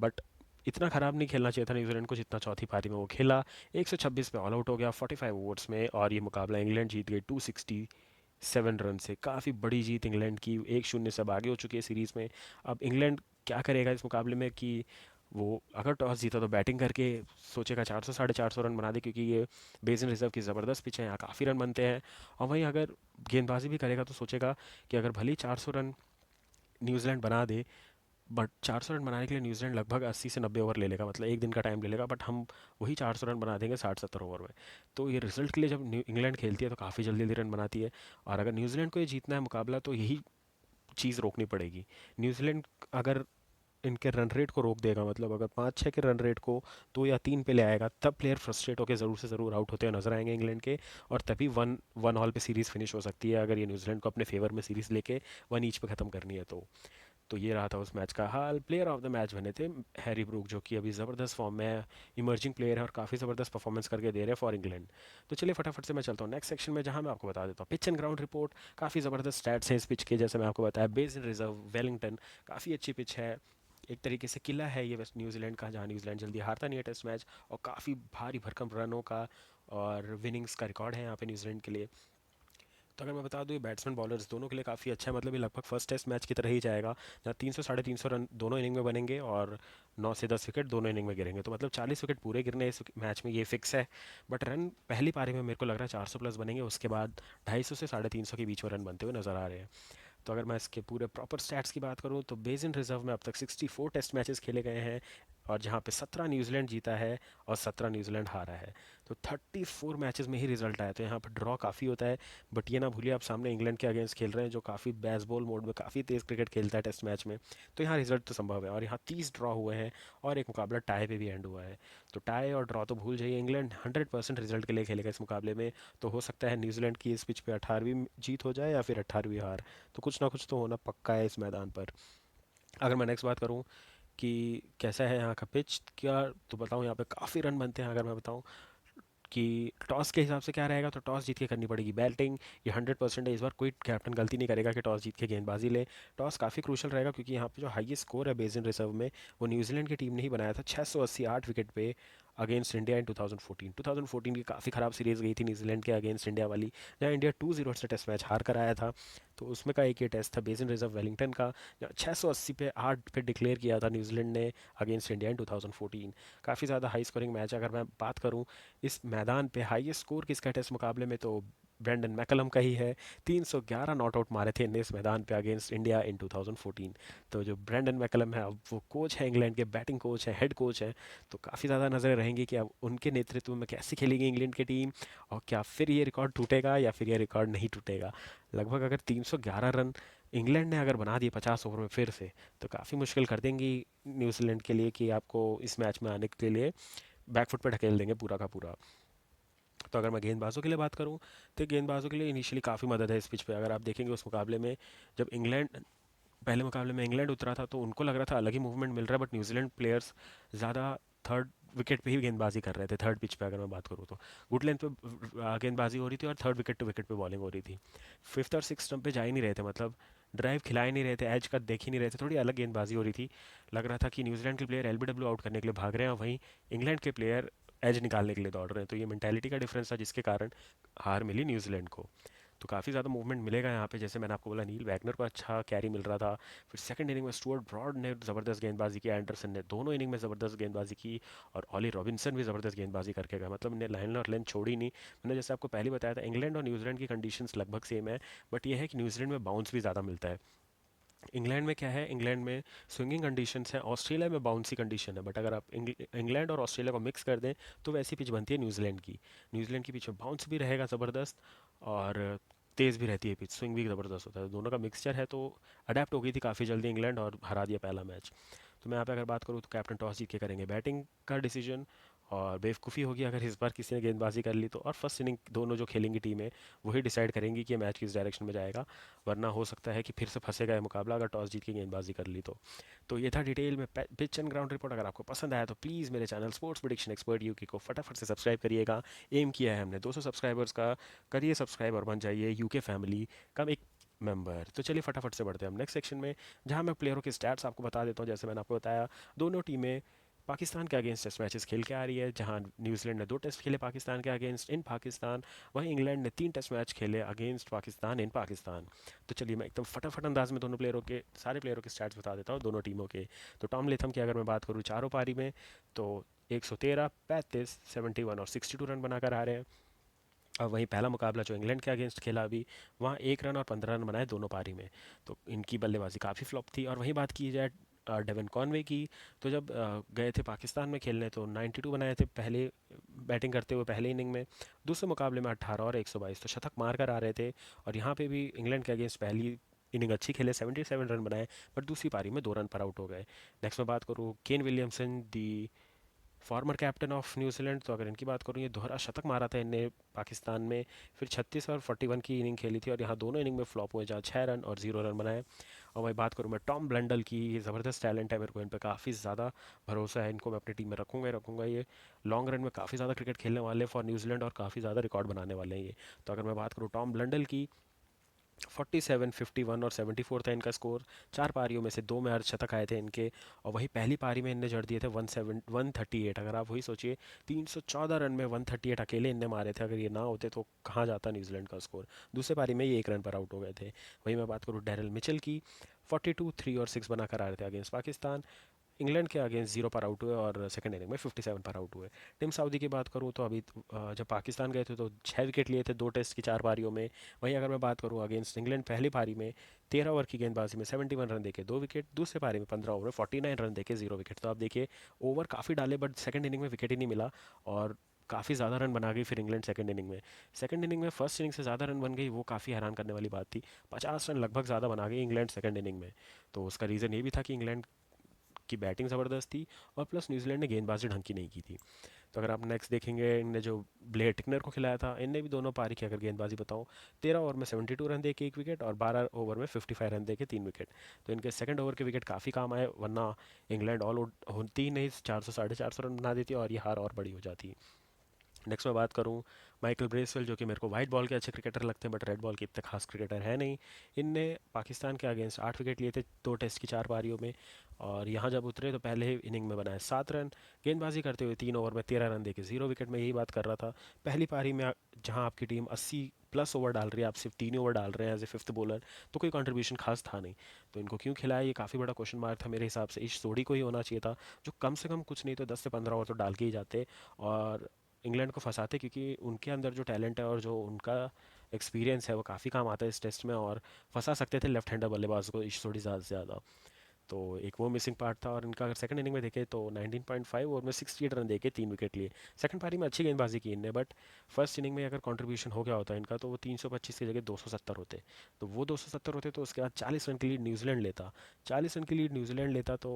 बट इतना ख़राब नहीं खेलना चाहिए था न्यूजीलैंड को जितना चौथी पारी में वो खेला। 126 पे ऑल आउट हो गया 45 ओवर्स में, और ये मुकाबला इंग्लैंड जीत गई 267 रन से। काफ़ी बड़ी जीत इंग्लैंड की, 1-0 से अब आगे हो चुकी है सीरीज़ में। अब इंग्लैंड क्या करेगा इस मुकाबले में कि वो अगर टॉस जीता तो बैटिंग करके सोचेगा 400 साढ़े 400 रन बना दे, क्योंकि ये बेसिन रिजर्व की ज़बरदस्त पिच है, यहाँ काफ़ी रन बनते हैं। और वहीं अगर गेंदबाजी भी करेगा तो सोचेगा कि अगर भले ही 400 रन न्यूजीलैंड बना दे, बट 400 रन बनाने के लिए न्यूजीलैंड लगभग 80 से 90 ओवर ले लेगा, मतलब एक दिन का टाइम ले लेगा, बट हम वही 400 रन बना देंगे 60-70 ओवर में। तो ये रिजल्ट के लिए जब इंग्लैंड खेलती है तो काफ़ी जल्दी जल्दी रन बनाती है, और अगर न्यूजीलैंड को ये जीतना है मुकाबला तो यही चीज़ रोकनी पड़ेगी। न्यूजीलैंड अगर इनके रन रेट को रोक देगा, मतलब अगर 5-6 के रन रेट को 2 या 3 पे ले आएगा, तब प्लेयर फ्रस्ट्रेट होकर ज़रूर से ज़रूर आउट होते हुए नजर आएंगे इंग्लैंड के, और तभी 1-1 पे सीरीज़ फिनिश हो सकती है, अगर ये न्यूजीलैंड को अपने फेवर में सीरीज़ लेके 1 ईच पे ख़त्म करनी है तो ये रहा था उस मैच का हाल। प्लेयर ऑफ द मैच बने थे हैरी ब्रूक, जो कि अभी ज़बरदस्त फॉर्म में है, इमर्जिंग प्लेयर है और काफ़ी ज़बरदस्त परफॉर्मेंस करके दे रहे हैं फॉर इंग्लैंड। तो चलिए फटाफट से मैं चलता हूँ नेक्स्ट सेक्शन में, जहाँ मैं आपको बता देता हूँ पिच एंड ग्राउंड रिपोर्ट। काफ़ी ज़बरदस्त स्टैट्स हैं इस पिच के, जैसे मैं आपको बताया बेस इन रिजर्व वेलिंगटन, काफ़ी अच्छी पिच है, एक तरीके से किला है ये वेस्ट न्यूजीलैंड का, जहाँ न्यूजीलैंड जल्दी हारता नहीं है टेस्ट मैच, और काफ़ी भारी भरकम रनों का और विनिंग्स का रिकॉर्ड है यहाँ पे न्यूजीलैंड के लिए। तो अगर मैं बता दूँ, ये बैट्समैन बॉलर्स दोनों के लिए काफ़ी अच्छा है, मतलब ये लगभग फर्स्ट टेस्ट मैच की तरह ही जाएगा, जहाँ 300 साढ़े 300 रन दोनों इनिंग में बनेंगे, और 9 से 10 विकेट दोनों इनिंग में गिरेंगे, तो मतलब 40 विकेट पूरे गिरने इस मैच में, ये फिक्स है। बट रन पहली पारी में मेरे को लग रहा है 400 प्लस बनेंगे, उसके बाद 250 से साढ़े 300 के बीच में रन बनते हुए नजर आ रहे हैं। तो अगर मैं इसके पूरे प्रॉपर स्टैट्स की बात करूं तो बेस इन रिजर्व में अब तक 64 टेस्ट मैचेस खेले गए हैं, और जहां पे 17 न्यूजीलैंड जीता है और 17 न्यूजीलैंड हारा है। तो 34 मैचेस में ही रिजल्ट आया, तो यहाँ पर ड्रॉ काफ़ी होता है। बट ये ना भूलिए, आप सामने इंग्लैंड के अगेंस्ट खेल रहे हैं, जो काफ़ी बेसबॉल मोड में काफ़ी तेज़ क्रिकेट खेलता है टेस्ट मैच में, तो यहाँ रिजल्ट तो संभव है। और यहाँ 30 ड्रॉ हुए हैं, और एक मुकाबला टाई पे भी एंड हुआ है। तो टाई और ड्रॉ तो भूल जाइए, इंग्लैंड 100% रिजल्ट के लिए खेलेगा इस मुकाबले में। तो हो सकता है न्यूजीलैंड की इस पिच पे 18वीं जीत हो जाए या फिर 18वीं हार, तो कुछ ना कुछ तो होना पक्का है इस मैदान पर। अगर मैं नेक्स्ट बात करूं कि कैसा है यहाँ का पिच क्या, तो बताऊं यहाँ पे काफ़ी रन बनते हैं। अगर मैं बताऊं कि टॉस के हिसाब से क्या रहेगा, तो टॉस जीत के करनी पड़ेगी बैटिंग, ये 100% है। इस बार कोई कैप्टन गलती नहीं करेगा कि टॉस जीत के गेंदबाजी ले। टॉस काफ़ी क्रूशल रहेगा, क्योंकि यहाँ पे जो हाईएस्ट स्कोर है बेसिन रिजर्व में, वो न्यूजीलैंड की टीम ने ही बनाया था, 688 विकेट पे अगेंस्ट इंडिया इन 2014। 2014 की काफ़ी ख़राब सीरीज़ गई थी न्यूजीलैंड के अगेंस्ट इंडिया वाली, जहाँ इंडिया 2-0 से टेस्ट मैच हार कर आया था। तो उसमें का एक ये टेस्ट था बेसिन रिजर्व वेलिंगटन का, जहाँ 680 पे 8 पे डिक्लेयर किया था न्यूजीलैंड ने अगेंस्ट इंडिया इन 2014। काफ़ी ज़्यादा हाई स्कोरिंग मैच। अगर मैं बात करूँ इस मैदान पे हाईएस्ट स्कोर किसका टेस्ट मुकाबले में, तो ब्रेंडन मैकलम का ही है। 311 नॉट आउट मारे थे इनने इस मैदान पे अगेंस्ट इंडिया इन 2014। तो जो ब्रेंडन मैकलम है, अब वो कोच है इंग्लैंड के, बैटिंग कोच है, हेड कोच है, तो काफ़ी ज़्यादा नज़रें रहेंगी कि अब उनके नेतृत्व में कैसे खेलेगी इंग्लैंड की टीम, और क्या फिर ये रिकॉर्ड टूटेगा या फिर ये रिकॉर्ड नहीं टूटेगा। लगभग अगर 311 रन इंग्लैंड ने अगर बना दिए 50 ओवर में फिर से, तो काफ़ी मुश्किल कर देंगी न्यूजीलैंड के लिए कि आपको इस मैच में आने के लिए बैकफुट पे ढकेल देंगे पूरा का पूरा। तो अगर मैं गेंदबाजों के लिए बात करूं, तो गेंदबाजों के लिए इनिशियली काफ़ी मदद है इस पिच पे। अगर आप देखेंगे उस मुकाबले में, जब इंग्लैंड पहले मुकाबले में इंग्लैंड उतरा था तो उनको लग रहा था अलग ही मूवमेंट मिल रहा है, बट न्यूजीलैंड प्लेयर्स ज़्यादा थर्ड विकेट पे ही गेंदबाजी कर रहे थे। थर्ड पिच पे अगर मैं बात करूँ तो गुड लेंथ पे गेंदबाजी हो रही थी और थर्ड विकेट टू विकेट पे बॉलिंग हो रही थी। फिफ्थ और सिक्स स्टंप पे जा ही नहीं रहे थे, मतलब ड्राइव खिला ही नहीं रहे थे, एज का देख ही नहीं रहे थे, थोड़ी अलग गेंदबाजी हो रही थी। लग रहा था कि न्यूजीलैंड के प्लेयर एलबीडब्ल्यू आउट करने के लिए भाग रहे हैं और वहीं इंग्लैंड के प्लेयर एज निकालने के लिए दौड़ रहे हैं। तो ये मेंटालिटी का डिफरेंस था जिसके कारण हार मिली न्यूजीलैंड को। तो काफ़ी ज़्यादा मूवमेंट मिलेगा यहाँ पे, जैसे मैंने आपको बोला नील वैगनर को अच्छा कैरी मिल रहा था। फिर सेकंड इनिंग में स्टुअर्ट ब्रॉड ने ज़बरदस्त गेंदबाजी की, एंडरसन ने दोनों इनिंग में ज़बरदस्त गेंदबाजी की और ऑली रॉबिन्सन भी ज़बरदस्त गेंदबाजी करके गया, मतलब इन्हें लाइन और लेंथ छोड़ी नहीं। मैंने जैसे आपको पहले बताया था इंग्लैंड और न्यूजीलैंड की कंडीशंस लगभग सेम है, बट ये है कि न्यूजीलैंड में बाउंस भी ज़्यादा मिलता है। इंग्लैंड में क्या है, इंग्लैंड में स्विंगिंग कंडीशंस है, ऑस्ट्रेलिया में बाउंसी कंडीशन है, बट अगर आप इंग्लैंड और ऑस्ट्रेलिया को मिक्स कर दें तो वैसी पिच बनती है न्यूजीलैंड की। न्यूजीलैंड की पिच में बाउंस भी रहेगा ज़बरदस्त और तेज़ भी रहती है पिच, स्विंग भी ज़बरदस्त होता है, दोनों का मिक्सचर है। तो अडेप्ट हो गई थी काफ़ी जल्दी इंग्लैंड और हरा दिया पहला मैच। तो मैं यहाँ पे अगर बात करूँ तो कैप्टन टॉस जीत के करेंगे बैटिंग का डिसीजन, और बेवकूफ़ी होगी अगर इस बार किसी ने गेंदबाजी कर ली तो, और फर्स्ट इनिंग दोनों जो खेलेंगी टीमें वही डिसाइड करेंगी कि मैच किस डायरेक्शन में जाएगा। वरना हो सकता है कि फिर से फंसेगा ये मुकाबला अगर टॉस जीत के गेंदबाजी कर ली तो। ये था डिटेल में पिच एंड ग्राउंड रिपोर्ट। अगर आपको पसंद आया तो प्लीज़ मेरे channel sports prediction expert UK को फटाफट से सब्सक्राइब करिएगा। एम किया है हमने 200 सब्सक्राइबर्स का, करिए सब्सक्राइब और बन जाइए यूके फैमिली का एक मेंबर। तो चलिए फटाफट से बढ़ते हैं हम नेक्स्ट सेक्शन में, जहां मैं प्लेयरों के स्टैट्स आपको बता देता हूं। जैसे मैंने आपको बताया, दोनों टीमें पाकिस्तान के अगेंस्ट टेस्ट मैचेस खेल के आ रही है, जहां न्यूजीलैंड ने 2 टेस्ट खेले पाकिस्तान के अगेंस्ट इन पाकिस्तान, वहीं इंग्लैंड ने 3 टेस्ट मैच खेले अगेंस्ट पाकिस्तान इन पाकिस्तान। तो चलिए मैं एकदम फटाफट अंदाज में दोनों प्लेयरों के सारे प्लेयरों के स्टैट्स बता देता हूँ दोनों टीमों के। तो टॉम लेथम की अगर मैं बात करूँ चारों पारी में, तो 113, 35, 71 और 62 रन बनाकर आ रहे हैं। अब वहीं पहला मुकाबला जो इंग्लैंड के अगेंस्ट खेला अभी, वहाँ 1 रन और 15 रन बनाए दोनों पारी में। तो इनकी बल्लेबाजी काफ़ी फ्लॉप थी। और वहीं बात की जाए डेवन कॉनवे की, तो जब गए थे पाकिस्तान में खेलने तो 92 बनाए थे पहले बैटिंग करते हुए पहले इनिंग में। दूसरे मुकाबले में 18 और 122, तो शतक मार कर आ रहे थे। और यहाँ पे भी इंग्लैंड के अगेंस्ट पहली इनिंग अच्छी खेले, 77 रन बनाए, बट दूसरी पारी में 2 रन पर आउट हो गए। नेक्स्ट में बात करूँ Kane Williamson the former captain of New Zealand, तो अगर इनकी बात करूँ ये दोहरा शतक मारा था इनने पाकिस्तान में। फिर 36 और 41 की इनिंग खेली थी और यहाँ दोनों इनिंग में फ्लॉप हुए, जहाँ 6 रन और 0 रन बनाए। और वही बात करूँ मैं टॉम ब्लंडल की, ये ज़बरदस्त टैलेंट है, मेरे को इन पर काफ़ी ज़्यादा भरोसा है, इनको मैं अपनी टीम में रखूँगा ही रखूँगा। ये लॉन्ग रन में काफ़ी ज़्यादा क्रिकेट खेलने वाले फॉर न्यूजीलैंड और काफ़ी ज़्यादा रिकॉर्ड बनाने वाले हैं ये। तो अगर मैं बात करूँ टॉम ब्लंडल की, 47, 51 और 74 था इनका स्कोर। 4 पारियों में से 2 में अर्धशतक आए थे इनके। और वही पहली पारी में इनने जड़ दिए थे 138। अगर आप वही सोचिए, 314 रन में 138 अकेले इनने मारे थे, अगर ये ना होते तो कहाँ जाता न्यूजीलैंड का स्कोर। दूसरे पारी में ये 1 रन पर आउट हो गए थे। वहीं मैं बात करूँ डैरल मिचेल की, 42, 3 और 6 बनाकर आ रहे थे अगेंस्ट पाकिस्तान। इंग्लैंड के अगेंस्ट 0 पर आउट हुए और सेकंड इनिंग में 57 पर आउट हुए। टिम साउदी की बात करूँ तो अभी जब पाकिस्तान गए थे तो 6 विकेट लिए थे 2 टेस्ट की 4 पारियों में। वहीं अगर मैं बात करूँ अगेंस्ट इंग्लैंड, पहली पारी में 13 ओवर की गेंदबाजी में 71 रन देके 2 विकेट, दूसरे पारी में 15 ओवर में 49 रन देके 0 विकेट। तो आप देखिए ओवर काफ़ी डाले बट सेकंड इनिंग में विकेट ही नहीं मिला, और काफ़ी ज़्यादा रन बना गई फिर इंग्लैंड सेकंड इनिंग में। सेकंड इनिंग में फर्स्ट इनिंग से ज़्यादा रन बन गई, वो काफ़ी हैरान करने वाली बात थी। 50 रन लगभग ज़्यादा बना गई इंग्लैंड सेकंड इनिंग में। तो उसका रीज़न ये भी था कि इंग्लैंड की बैटिंग ज़बरदस्त थी और प्लस न्यूजीलैंड ने गेंदबाजी ढंग की नहीं की थी। तो अगर आप नेक्स्ट देखेंगे, इनने जो ब्लेयर टिकनर को खिलाया था, इनने भी दोनों पारी की अगर गेंदबाजी बताऊं, 13 ओवर में 72 रन दे के 1 विकेट और 12 ओवर में 55 रन दे के 3 विकेट। तो इनके सेकंड ओवर के विकेट काफ़ी काम आए, वरना इंग्लैंड ऑल आउट होती ही नहीं, 400 450 रन बना देती और ये हार और बड़ी हो जाती। नेक्स्ट मैं बात करूँ माइकल ब्रेसवेल, जो कि मेरे को वाइट बॉल के अच्छे क्रिकेटर लगते हैं बट रेड बॉल के इतने खास क्रिकेटर है नहीं। इनने पाकिस्तान के अगेंस्ट 8 विकेट लिए थे 2 टेस्ट की 4 पारियों में। और यहाँ जब उतरे तो पहले ही इनिंग में बनाए 7 रन, गेंदबाजी करते हुए 3 ओवर में 13 रन देके 0 विकेट। में यही बात कर रहा था, पहली पारी में जहाँ आपकी टीम 80+ ओवर डाल रही है, आप सिर्फ 3 ही ओवर डाल रहे हैं एज ए फिफ्थ बॉलर, तो कोई कंट्रीब्यूशन खास था नहीं। तो इनको क्यों खिलाया, ये काफ़ी बड़ा क्वेश्चन मार्क था मेरे हिसाब से। इस जोड़ी को ही होना चाहिए था, जो कम से कम कुछ नहीं तो 10 से 15 ओवर तो डाल के ही जाते और इंग्लैंड को फंसाते, क्योंकि उनके अंदर जो टैलेंट है और जो उनका एक्सपीरियंस है वो काफ़ी काम आता है इस टेस्ट में, और फंसा सकते थे लेफ्ट हैंडर बल्लेबाज को इस थोड़ी ज़्यादा से ज़्यादा। तो एक वो मिसिंग पार्ट था। और इनका अगर सेकंड इनिंग में देखें तो 19.5 ओवर में 68 रन देके 3 विकेट लिए। सेकंड पारी में अच्छी गेंदबाजी की इनने, बट फर्स्ट इनिंग में अगर कंट्रीब्यूशन हो गया होता इनका तो वो 325 की जगह 270 होते। तो वो 270 होते तो उसके बाद 40 रन की लीड न्यूजीलैंड लेता। 40 रन की लीड न्यूजीलैंड लेता तो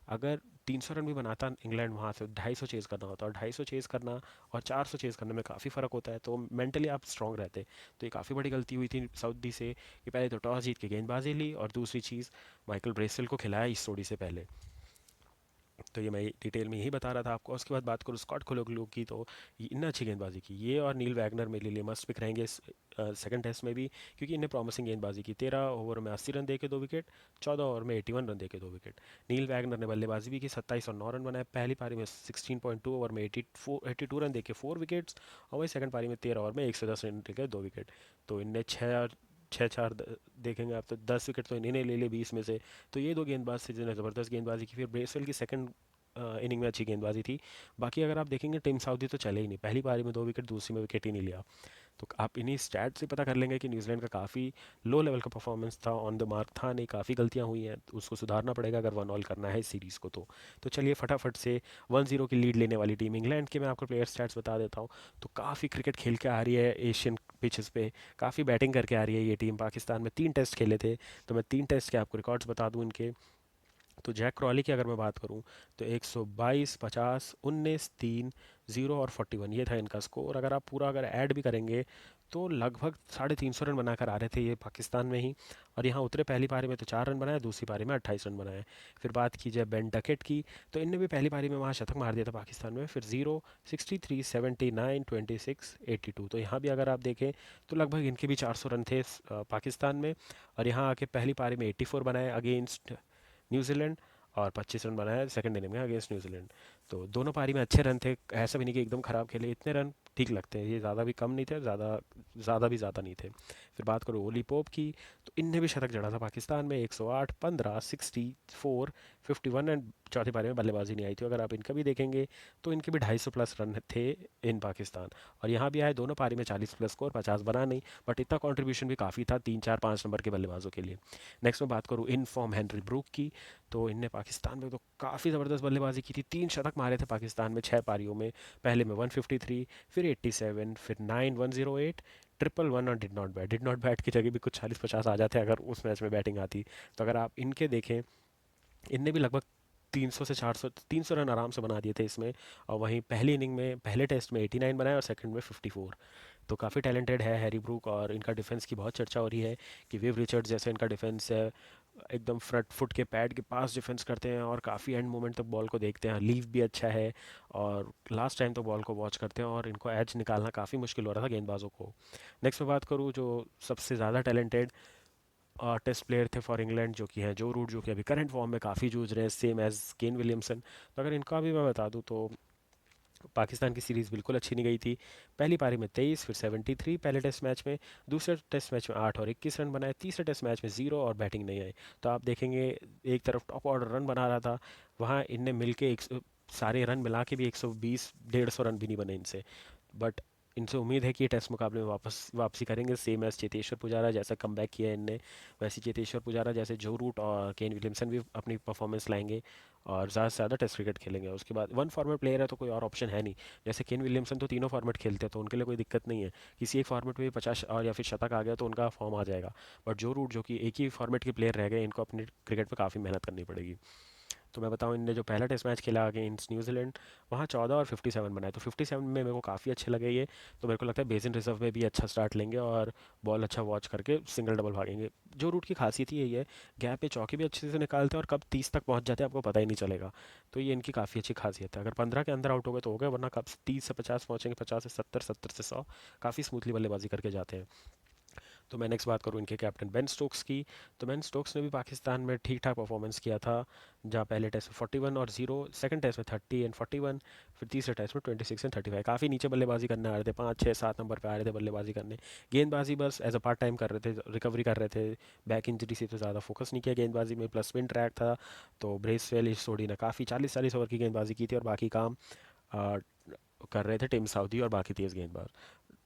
अगर 300 रन भी बनाता इंग्लैंड, वहाँ से 250 चेज़ करना होता, और 250 चेज़ करना और 400 चेज़ करने में काफ़ी फ़र्क होता है, तो मेंटली आप स्ट्रांग रहते। तो ये काफ़ी बड़ी गलती हुई थी सऊदी से कि पहले तो टॉस जीत के गेंदबाजी ली, और दूसरी चीज़ माइकल ब्रेसवेल को खिलाया इस जोड़ी से पहले। तो ये मैं डिटेल में यही बता रहा था आपको। उसके बाद बात करूँ स्कॉट कुलोग्लू की, तो इन्हें अच्छी गेंदबाजी की, ये और नील वैगनर मेरे लिए मस्ट पिक रहेंगे सेकंड टेस्ट में भी, क्योंकि इन्हें प्रॉमिसिंग गेंदबाजी की। 13 ओवर में 80 रन दे के 2 विकेट, 14 ओवर में 81 रन दे के 2 विकेट। नील वैगनर ने बल्लेबाजी भी की, 27 और 9 रन बनाए पहली पारी में, 16.2 ओवर में 82 रन दे के 4 विकेट्स, और वही सेकंड पारी में 13 ओवर में 110 रन दे के 2 विकेट। तो इनने छः छः चार देखेंगे आप तो 10 विकेट तो इन्हीं ने ले लिए 20 में से। तो ये दो गेंदबाज थे जिन्होंने ज़बरदस्त गेंदबाजी की। फिर ब्रेसवेल की सेकंड इनिंग में अच्छी गेंदबाजी थी। बाकी अगर आप देखेंगे टिम साउदी तो चले ही नहीं, पहली पारी में 2 विकेट, दूसरी में विकेट ही नहीं लिया। तो आप इन्हीं स्टैट से पता कर लेंगे कि न्यूजीलैंड का काफ़ी लो लेवल का परफॉर्मेंस था, ऑन द मार्क था नहीं, काफ़ी गलतियां हुई हैं, तो उसको सुधारना पड़ेगा अगर 1-1 करना है इस सीरीज़ को। तो चलिए फटाफट से 1-0 की लीड लेने वाली टीम इंग्लैंड के मैं आपको प्लेयर स्टैट्स बता देता हूँ। तो काफ़ी क्रिकेट खेल के आ रही है एशियन पिचेस पे, काफ़ी बैटिंग करके आ रही है ये टीम। पाकिस्तान में 3 टेस्ट खेले थे, तो मैं 3 टेस्ट के आपको रिकॉर्ड्स बता दूं इनके। तो जैक क्रॉली की अगर मैं बात करूं, तो 122, 50, 19, 3, 0 और 41 ये था इनका स्कोर। अगर आप पूरा अगर ऐड भी करेंगे तो लगभग 350 रन बनाकर आ रहे थे ये पाकिस्तान में ही। और यहाँ उतरे पहली पारी में तो 4 रन बनाए, दूसरी पारी में 28 रन बनाए। फिर बात की जाए बेन डकेट की, तो इनने भी पहली पारी में वहाँ शतक मार दिया था पाकिस्तान में। फिर 0, 63, 79, 26, 82, तो यहाँ भी अगर आप देखें तो लगभग इनके भी 400 रन थे पाकिस्तान में। और यहाँ आके पहली पारी में 84 बनाए अगेंस्ट न्यूजीलैंड, और 25 रन बनाया सेकंड इनिंग में अगेंस्ट न्यूजीलैंड। तो दोनों पारी में अच्छे रन थे, ऐसा भी नहीं कि एकदम ख़राब खेले, इतने रन ठीक लगते हैं, ये ज़्यादा भी कम नहीं थे, ज़्यादा ज़्यादा भी ज़्यादा नहीं थे। फिर बात करो ओली पोप की, तो इनने भी शतक जड़ा था पाकिस्तान में, 108, 15, 64, 51, एंड चौथी पारी में बल्लेबाजी नहीं आई थी। अगर आप इनका भी देखेंगे तो इनके भी 250 प्लस रन थे इन पाकिस्तान। और यहाँ भी आए दोनों पारी में 40 प्लस स्कोर, 50 बना नहीं, बट इतना कंट्रीब्यूशन भी काफ़ी था 3, 4, 5 नंबर के बल्लेबाजों के लिए। नेक्स्ट में बात करूँ इन फॉर्म हेनरी ब्रूक की, तो इनने पाकिस्तान में तो काफ़ी ज़बरदस्त बल्लेबाजी की थी, 3 शतक मारे थे पाकिस्तान में 6 पारियों में। पहले में 153, फिर 87, फिर 9, 108, ट्रिपल वन, और डिड नॉट बैट की जगह भी कुछ 40-50 आ जाते अगर उस मैच में बैटिंग आती। तो अगर आप इनके देखें, इनने भी लगभग 300 से 400, 300 रन आराम से बना दिए थे इसमें। और वहीं पहली इनिंग में पहले टेस्ट में 89 बनाए और सेकंड में 54। तो काफ़ी टैलेंटेड है हैरी ब्रूक। और इनका डिफेंस की बहुत चर्चा हो रही है कि विव रिचर्ड्स जैसे इनका डिफेंस है, एकदम फ्रंट फुट के पैड के पास डिफेंस करते हैं और काफ़ी एंड मोमेंट तक बॉल को देखते हैं, लीव भी अच्छा है, और लास्ट टाइम तो बॉल को वॉच करते हैं, और इनको एज निकालना काफ़ी मुश्किल हो रहा था गेंदबाजों को। नेक्स्ट में बात करूँ जो सबसे ज़्यादा टैलेंटेड टेस्ट प्लेयर थे फॉर इंग्लैंड, जो कि हैं जो रूट, जो कि अभी करंट फॉर्म में काफ़ी जूझ रहे हैं सेम एज केन विलियमसन। तो अगर इनका भी मैं बता दूं तो पाकिस्तान की सीरीज़ बिल्कुल अच्छी नहीं गई थी। पहली पारी में 23, फिर 73 पहले टेस्ट मैच में, दूसरे टेस्ट मैच में 8 और 21 रन बनाए, तीसरे टेस्ट मैच में 0 और बैटिंग नहीं आई। तो आप देखेंगे एक तरफ टॉप ऑर्डर रन बना रहा था, वहाँ इनने मिल के सारे रन मिला के भी 120, 150 रन भी नहीं बने इनसे। बट इनसे उम्मीद है कि ये टेस्ट मुकाबले में वापसी करेंगे, सेम एज चेतेश्वर पुजारा जैसा कमबैक किया है इनने, वैसे चेतेश्वर पुजारा जैसे जो रूट और केन विलियमसन भी अपनी परफॉर्मेंस लाएंगे और ज़्यादा से ज़्यादा टेस्ट क्रिकेट खेलेंगे। उसके बाद वन फॉर्मेट प्लेयर है तो कोई और ऑप्शन है नहीं, जैसे केन विलियमसन तो तीनों फॉर्मेट खेलते हैं तो उनके लिए कोई दिक्कत नहीं है, किसी एक फॉर्मेट में भी 50 और या फिर शतक आ गया तो उनका फॉर्म आ जाएगा। बट जो रूट जो कि एक ही फॉर्मेट के प्लेयर रह गए, इनको अपनी क्रिकेट पर काफ़ी मेहनत करनी पड़ेगी। तो मैं बताऊं, इनने जो पहला टेस्ट मैच खेला अगेंस्ट न्यूजीलैंड, वहाँ 14 और 57 बनाए, तो 57 में मेरे को काफ़ी अच्छे लगे ये। तो मेरे को लगता है बेसिन रिजर्व में भी अच्छा स्टार्ट लेंगे और बॉल अच्छा वॉच करके सिंगल डबल भागेंगे। जो रूट की खासियत ही यही है, गैप पे चौके भी अच्छे से निकालते हैं और कब 30 तक पहुँच जाते हैं आपको पता ही नहीं चलेगा। तो ये इनकी काफ़ी अच्छी खासियत है। अगर 15 के अंदर आउट हो गए तो हो गए, वरना कब 30 से 50 पहुँचेंगे, 50 से 70, 70 से 100, काफ़ी स्मूथली बल्लेबाजी करके जाते हैं। तो मैं नेक्स्ट बात करूँ इनके कैप्टन बेन स्टोक्स की, तो बेन स्टोक्स ने भी पाकिस्तान में ठीक ठाक परफॉर्मेंस किया था, जहाँ पहले टेस्ट में 41 और 0, सेकंड टेस्ट में 30 एंड 41, फिर तीसरे टेस्ट में 26 एंड 35। काफ़ी नीचे बल्लेबाजी करने आ रहे थे, 5, 6, 7 नंबर पे आ रहे थे बल्लेबाजी करने। गेंदबाजी बस एज अ पार्ट टाइम कर रहे थे, रिकवरी कर रहे थे, बैक इंजरी से तो ज़्यादा फोकस नहीं किया गेंदबाजी में, प्लस स्पिन ट्रैक था। तो ब्रेसवेल इस जोड़ी ने काफ़ी 40-40 ओवर की गेंदबाजी की थी, और बाकी काम आ, कर रहे थे टिम साउदी और बाकी तेज़ गेंदबाज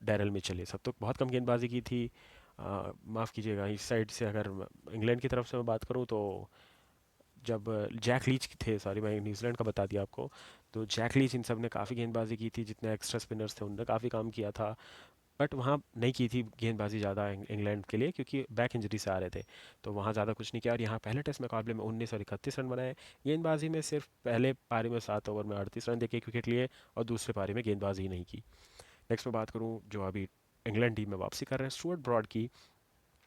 डैरल मिचेल, ये सब तो बहुत कम गेंदबाजी की थी। माफ़ कीजिएगा, इस साइड से अगर इंग्लैंड की तरफ से मैं बात करूं तो जब जैक लीच थे, सॉरी मैं न्यूजीलैंड का बता दिया आपको, तो जैक लीच इन सब ने काफ़ी गेंदबाजी की थी, जितने एक्स्ट्रा स्पिनर्स थे उनने काफ़ी काम किया था। बट वहाँ नहीं की थी गेंदबाजी ज़्यादा इंग्लैंड के लिए, क्योंकि बैक इंजरी से आ रहे थे। तो वहाँ ज़्यादा कुछ नहीं किया, और यहाँ पहले टेस्ट मुकाबले में 19 और 31 रन बनाए। गेंदबाजी में सिर्फ पहले पारी में 7 ओवर में 38 रन देके एक विकेट लिए, और दूसरे पारी में गेंदबाजी ही नहीं की। नेक्स्ट मैं बात करूँ जो अभी इंग्लैंड टीम में वापसी कर रहे हैं, स्टुअर्ट ब्रॉड की।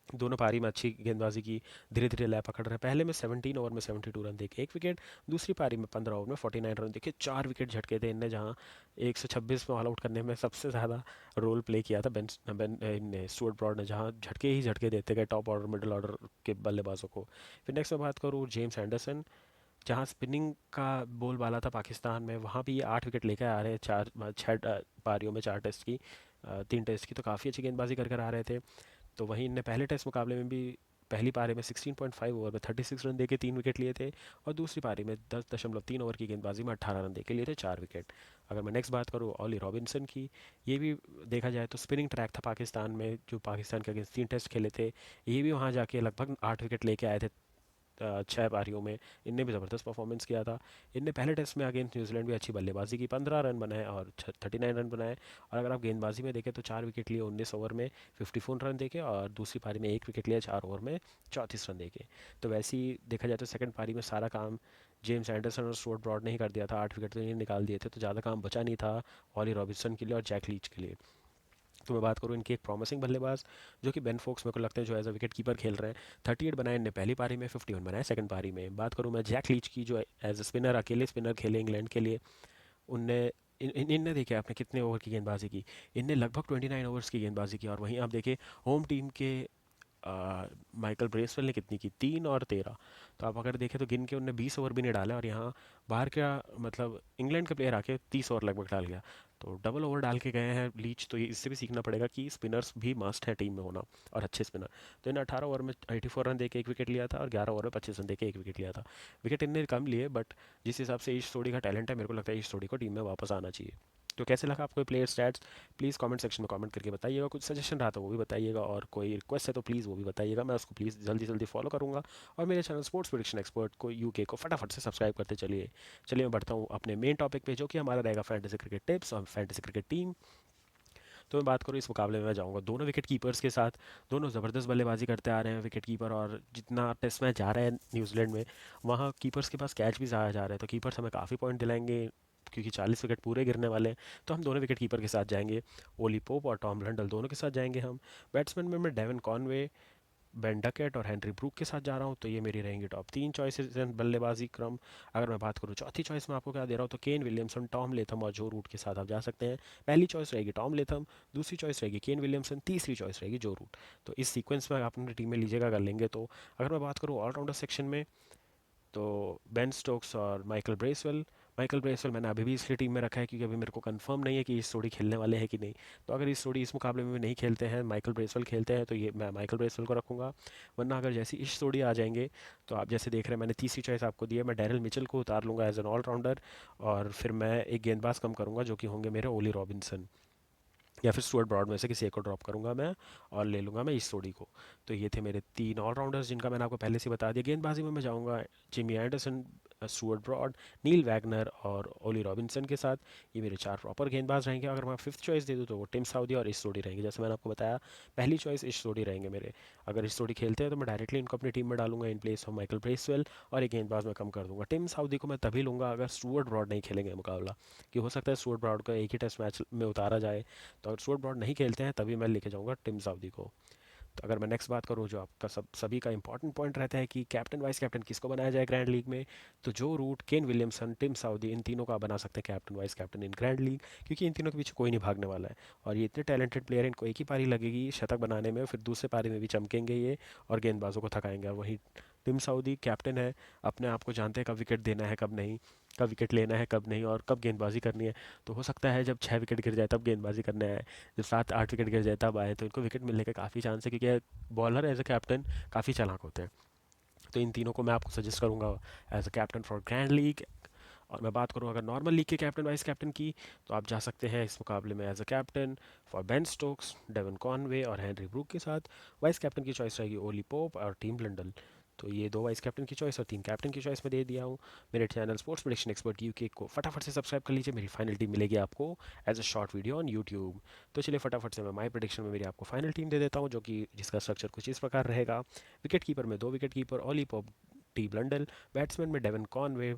दोनों पारी में अच्छी गेंदबाजी की, धीरे धीरे लय पकड़ रहे हैं। पहले में 17 ओवर में 72 रन देके एक विकेट, दूसरी पारी में 15 ओवर में 49 रन देके 4 विकेट झटके थे इनने, जहां 126 में ऑल आउट करने में सबसे ज़्यादा रोल प्ले किया था इनने, स्टुअर्ट ब्रॉड ने, जहां झटके ही झटके देते गए टॉप ऑर्डर मिडिल ऑर्डर के बल्लेबाजों को। फिर नेक्स्ट मैं बात करूँ जेम्स एंडरसन, जहाँ स्पिनिंग का बोलबाला था पाकिस्तान में, वहाँ भी ये 8 विकेट लेकर आ रहे हैं, चार छः पारियों में, 4 टेस्ट की, 3 टेस्ट की, तो काफ़ी अच्छी गेंदबाजी कर कर आ रहे थे। तो वहीं इनने पहले टेस्ट मुकाबले में भी पहली पारी में 16.5 ओवर में 36 रन देके 3 विकेट लिए थे, और दूसरी पारी में 10.3 ओवर की गेंदबाजी में 18 रन देके लिए थे 4 विकेट। अगर मैं नेक्स्ट बात करूँ ओली रॉबिन्सन की, ये भी देखा जाए तो स्पिनिंग ट्रैक था पाकिस्तान में, जो पाकिस्तान के अगेंस्ट 3 टेस्ट खेले थे, ये भी वहाँ जाके लगभग 8 विकेट लेके आए थे 6 पारियों में। इनने भी ज़बरदस्त परफॉर्मेंस किया था। इनने पहले टेस्ट में अगेंस्ट न्यूजीलैंड भी अच्छी बल्लेबाजी की, 15 रन बनाए और 39 रन बनाए। और अगर आप गेंदबाजी में देखें तो 4 विकेट लिए 19 ओवर में 54 रन देके, और दूसरी पारी में 1 विकेट लिया 4 ओवर में 34 रन देके। तो वैसे ही देखा जाए तो सेकंड पारी में सारा काम जेम्स एंडरसन और स्टुअर्ट ब्रॉड ने ही कर दिया था, 8 विकेट तो इन्हें निकाल दिए थे, तो ज़्यादा काम बचा नहीं था ऑली रॉबिन्सन के लिए और जैक लीच के लिए। तो मैं बात करूँ इनकी एक प्रॉमिसिंग बल्लेबाज, जो कि बेन फोक्स मेरे को लगता है, जो एज अ विकेट कीपर खेल रहे हैं। 38 बनाए इनने पहली पारी में, 51 बनाए सेकंड पारी में। बात करूँ मैं जैक लीच की, जो एज अ स्पिनर अकेले स्पिनर खेले इंग्लैंड के लिए। उनने इनने देखिए आपने कितने ओवर की गेंदबाजी की, इनने लगभग 29 ओवर्स की गेंदबाजी की। और वहीं आप देखिए होम टीम के माइकल ब्रेसवेल ने कितनी की, 3 और 13। तो आप अगर देखें तो गिन के उनने 20 ओवर भी नहीं डाला, और यहाँ बाहर का मतलब इंग्लैंड का प्लेयर आके 30 ओवर लगभग डाल गया। तो डबल ओवर डाल के गए हैं लीच, तो ये इससे भी सीखना पड़ेगा कि स्पिनर्स भी मस्ट है टीम में होना, और अच्छे स्पिनर। तो इन्हें 18 ओवर में 84 रन देके एक विकेट लिया था, और 11 ओवर में 25 रन देके एक विकेट लिया था। विकेट इनने कम लिए, बट जिस हिसाब से ईश सोडी का टैलेंट है, मेरे को लगता है ईश सोडी को टीम में वापस आना चाहिए। तो कैसे लगा आपको player stats, please comment section में कमेंट करके बताइएगा। कुछ सजेशन रहा तो वो भी बताइएगा, और कोई रिक्वेस्ट है तो प्लीज़ वो भी बताइएगा, मैं उसको प्लीज़ जल्दी जल्दी फॉलो करूँगा। और मेरे चैनल स्पोर्ट्स प्रेडिक्शन एक्सपर्ट को यूके को फटाफट से सब्सक्राइब करते चलिए। चलिए मैं बढ़ता हूँ अपने मेन टॉपिक पे, जो कि हमारा रहेगा फैंटेसी क्रिकेट टिप्स और फैंटेसी क्रिकेट टीम। तो मैं बात करूँ इस मुकाबले में, मैं जाऊँगा दोनों विकेट कीपर्स के साथ। दोनों ज़बरदस्त बल्लेबाजी करते आ रहे हैं विकेट कीपर, और जितना टेस्ट मैच जा रहा है न्यूजीलैंड में, वहाँ कीपर्स के पास कैच भी ज़्यादा जा रहे हैं, तो कीपर्स हमें काफ़ी पॉइंट दिलाएंगे, क्योंकि 40 विकेट पूरे गिरने वाले हैं। तो हम दोनों विकेट कीपर के साथ जाएंगे, ओली पोप और टॉम लंडल दोनों के साथ जाएंगे हम। बैट्समैन में मैं डेवन कॉनवे, बेन डकेट और हेनरी ब्रूक के साथ जा रहा हूँ। तो ये मेरी रहेंगी टॉप 3 चॉइसेस बल्लेबाजी क्रम। अगर मैं बात करूँ चौथी चॉइस में आपको क्या दे रहा हूँ, तो केन विलियमसन, टॉम लेथम और जो रूट के साथ आप जा सकते हैं। पहली चॉइस रहेगी टॉम लेथम, दूसरी चॉइस रहेगी केन विलियमसन, तीसरी चॉइस रहेगी जो रूट। तो इस सीक्वेंस में आप अपनी टीम में लीजिएगा, कर लेंगे। तो अगर मैं बात करूँ ऑलराउंडर सेक्शन में, तो बेन स्टोक्स और माइकल ब्रेसवेल मैंने अभी भी इसलिए टीम में रखा है, क्योंकि अभी मेरे को कंफर्म नहीं है कि इस जोड़ी खेलने वाले हैं कि नहीं। तो अगर इस जोड़ी इस मुकाबले में भी नहीं खेलते हैं, माइकल ब्रेसवेल खेलते हैं, तो ये मैं माइकल ब्रेसवेल को रखूंगा। वरना अगर जैसी इस जोड़ी आ जाएंगे, तो आप जैसे देख रहे हैं मैंने तीसरी चॉइस आपको दी है, मैं डैरल मिचेल को उतार लूंगा एज एन ऑलराउंडर। और फिर मैं एक गेंदबाज कम करूंगा, जो कि होंगे मेरे ओली रॉबिन्सन, या फिर स्टुअर्ट ब्रॉड में से किसी एक को ड्रॉप करूंगा मैं, और ले लूंगा मैं इस जोड़ी को। तो ये थे मेरे 3 ऑलराउंडर्स, जिनका मैंने आपको पहले से बता दिया। गेंदबाजी में मैं जाऊंगा Jimmy Anderson, Stuart Broad, Neil Wagner और ओली रॉबिन्सन के साथ। ये मेरे 4 प्रॉपर गेंदबाज रहेंगे। अगर मैं फिफ्थ चॉइस दे दूँ तो वो टिम साउदी और इस जोड़ी रहेंगे, जैसे मैंने आपको बताया। पहली चॉइस इस जोड़ी रहेंगे मेरे। अगर इस जोड़ी खेलते हैं तो मैं डायरेक्टली इनको अपनी टीम में डालूंगा in place of Michael Bracewell, और एक गेंदबाज में कम कर दूंगा। टिम साउदी को मैं तभी लूंगा अगर स्टुअर्ट ब्रॉड नहीं खेलेंगे मुकाबला, कि हो सकता है स्टुअर्ट ब्रॉड को एक ही टेस्ट मैच में उतारा जाए। तो अगर स्टुअर्ट ब्रॉड नहीं खेलते हैं, तभी मैं लेके जाऊंगा टिम साउदी को। तो अगर मैं नेक्स्ट बात करूँ, जो आपका सभी का इंपॉर्टेंट पॉइंट रहता है कि कैप्टन वाइस कैप्टन किसको बनाया जाए ग्रैंड लीग में, तो Joe Root, Kane Williamson, Tim Southee, इन तीनों का आप बना सकते हैं captain vice captain in grand league, क्योंकि इन तीनों के पीछे कोई नहीं भागने वाला है। और ये इतने टैलेंटेड प्लेयर हैं, इनको एक ही पारी लगेगी शतक बनाने में, फिर दूसरे पारी में भी चमकेंगे ये, और गेंदबाजों को थकाएंगे। और वहीं टिम साउदी कैप्टन है, अपने आप को जानते हैं कब विकेट देना है कब नहीं, कब विकेट लेना है कब नहीं, और कब गेंदबाजी करनी है। तो हो सकता है जब 6 विकेट गिर जाए तब गेंदबाजी करने आए, जब 7-8 विकेट गिर जाए तब आए, तो इनको विकेट मिलने के काफ़ी चांस है, क्योंकि बॉलर एज अ कैप्टन काफ़ी चालाक होते हैं। तो इन तीनों को मैं आपको सजेस्ट करूंगा as a captain for grand league. और मैं बात करूं अगर नॉर्मल लीग के कैप्टन वाइस कैप्टन की, तो आप जा सकते हैं इस मुकाबले में as a captain for Ben Stokes, Devon Conway और हेनरी ब्रूक के साथ। वाइस कैप्टन की चॉइस रहेगी ओली पोप और टीम लंडल। तो ये 2 वाइस कैप्टन की चॉइस और 3 कैप्टन की चॉइस में दे दिया हूँ। मेरे channel sports prediction expert UK को फटाफट से सब्सक्राइब कर लीजिए, मेरी फाइनल टीम मिलेगी आपको as a short video on YouTube. तो चलिए फटाफट से मैं माई प्रेडिक्शन में मेरी आपको फाइनल टीम दे देता हूँ, जो कि जिसका स्ट्रक्चर कुछ इस प्रकार रहेगा। विकेट कीपर में 2 wicket keeper Ollie Pope, T Blundell. Batsman में डेवन कॉनवे,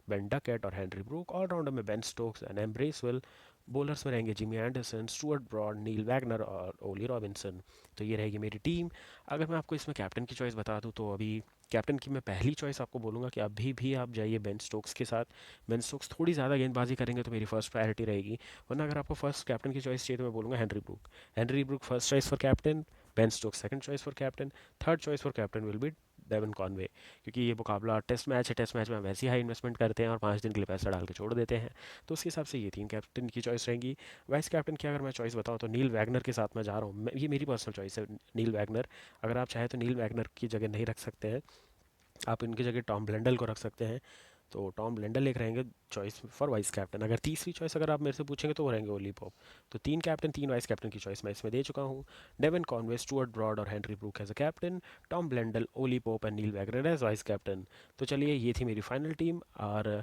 बेन डकेट और हेनरी ब्रूक। ऑलराउंडर में Ben Stokes and M Bracewell. Bowlers में रहेंगे Jimmy Anderson, Stuart Broad, Neil Wagner और ओली रॉबिन्सन। तो ये रहेगी मेरी टीम। अगर मैं आपको इसमें कैप्टन की चॉइस बता दूं तो अभी कैप्टन की मैं पहली चॉइस आपको बोलूँगा कि अभी भी आप जाइए बेन स्टोक्स के साथ। बेन स्टोक्स थोड़ी ज़्यादा गेंदबाजी करेंगे तो मेरी फर्स्ट प्रायोरिटी रहेगी। वरना अगर आपको फर्स्ट कैप्टन की चॉइस चाहिए तो मैं बोलूँगा Henry Brook. Henry Brook first choice for captain, Ben Stokes second choice for captain, third choice for captain will be Devon Conway. क्योंकि ये मुकाबला टेस्ट मैच है, टेस्ट मैच में हम वैसे ही हाई इन्वेस्टमेंट करते हैं और 5 दिन के लिए पैसा डाल के छोड़ देते हैं। तो उस हिसाब से ये 3 कैप्टन की चॉइस रहेंगी। वाइस कैप्टन की अगर मैं चॉइस बताऊँ तो नील वैगनर के साथ मैं जा रहा हूँ। ये मेरी पर्सनल चॉइस है, नील वैगनर। अगर आप चाहें तो नील वैगनर की जगह नहीं रख सकते हैं, आप इनकी जगह टॉम ब्लेंडल को रख सकते हैं। तो टॉम ब्लेंडल एक रहेंगे चॉइस फॉर वाइस कैप्टन। अगर तीसरी चॉइस अगर आप मेरे से पूछेंगे तो वो रहेंगे ओली पॉप। तो 3 कैप्टन 3 वाइस कैप्टन की चॉइस मैं इसमें दे चुका हूँ। डेवन कॉनवे, स्टुअर्ट ब्रॉड और Henry Brook as a captain, Tom Blundell, Ollie Pope and Neil Wagner as vice captain. तो चलिए ये थी मेरी फाइनल टीम। और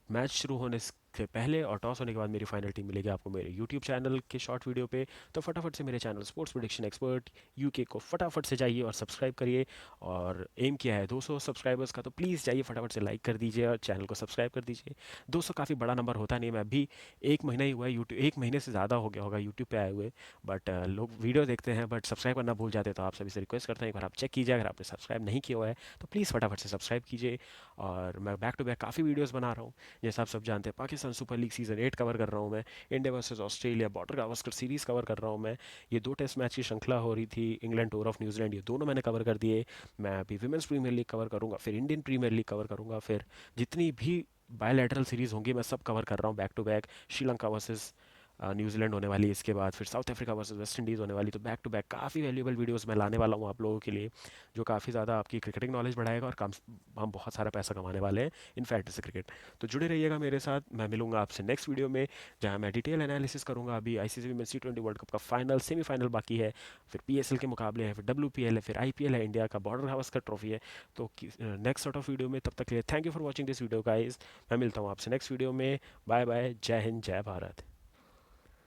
मैच शुरू होने से पहले और टॉस होने के बाद मेरी फाइनल टीम मिलेगी आपको मेरे यूट्यूब चैनल के शॉर्ट वीडियो पे। तो फटाफट से मेरे channel sports prediction expert UK को फटाफट से जाइए और सब्सक्राइब करिए। और एम किया है 200 सब्सक्राइबर्स का, तो प्लीज़ जाइए फटाफट से लाइक कर दीजिए और चैनल को सब्सक्राइब कर दीजिए। 200 काफ़ी बड़ा नंबर होता नहीं है, मैं अभी 1 महीना ही हुआ है यूट्यूब, 1 महीने से ज़्यादा हो गया होगा यूट्यूब पे आए हुए। बट लोग वीडियो देखते हैं बट सब्सक्राइब करना भूल जाते हैं। तो आप सभी से रिक्वेस्ट करते हैं एक बार आप चेक कीजिए, अगर आपने सब्सक्राइब नहीं किया हुआ है तो प्लीज़ फटाफट से सब्सक्राइब कीजिए। और मैं बैक टू बैक काफ़ी वीडियोज़ बना रहा हूँ। जैसा आप सब जानते हैं Pakistan super league season 8 cover कर रहा हूँ मैं, India versus Australia border Gavaskar series cover कर रहा हूँ मैं। ये 2 टेस्ट मैच की श्रृंखला हो रही थी, इंग्लैंड टूर ऑफ न्यूजीलैंड, ये दोनों मैंने कवर कर दिए। मैं अभी विमेंस प्रीमियर लीग कवर करूँगा, फिर इंडियन प्रीमियर लीग कवर करूँगा, फिर जितनी भी बायलैटरल सीरीज़ होंगी मैं सब कवर कर रहा हूँ back to back. Sri Lanka versus New Zealand होने वाली है, इसके बाद फिर South Africa versus West Indies होने वाली। तो बैक टू बैक काफ़ी वैल्यूएबल वीडियोस मैं लाने वाला हूँ आप लोगों के लिए, जो काफ़ी ज़्यादा आपकी क्रिकेटिंग नॉलेज बढ़ाएगा और काम हम बहुत सारा पैसा कमाने वाले हैं इन फैंटेसी क्रिकेट। तो जुड़े रहिएगा मेरे साथ। मैं मिलूंगा आपसे नेक्स्ट वीडियो में, जहाँ मैं डिटेल एनालिसिस करूंगा। अभी आईसीसी वुमेन्स टी20 वर्ल्ड कप का फाइनल सेमीफाइनल बाकी है, फिर पीएसएल के मुकाबले हैं, फिर डब्ल्यूपीएल है, फिर आईपीएल है, इंडिया का बॉर्डर गावस्कर ट्रॉफी है। तो नेक्स्ट सॉर्ट ऑफ वीडियो में, तब तक के लिए thank you for watching this video guys. मैं मिलता हूँ आपसे नेक्स्ट वीडियो में। बाय बाय, जय हिंद, जय भारत।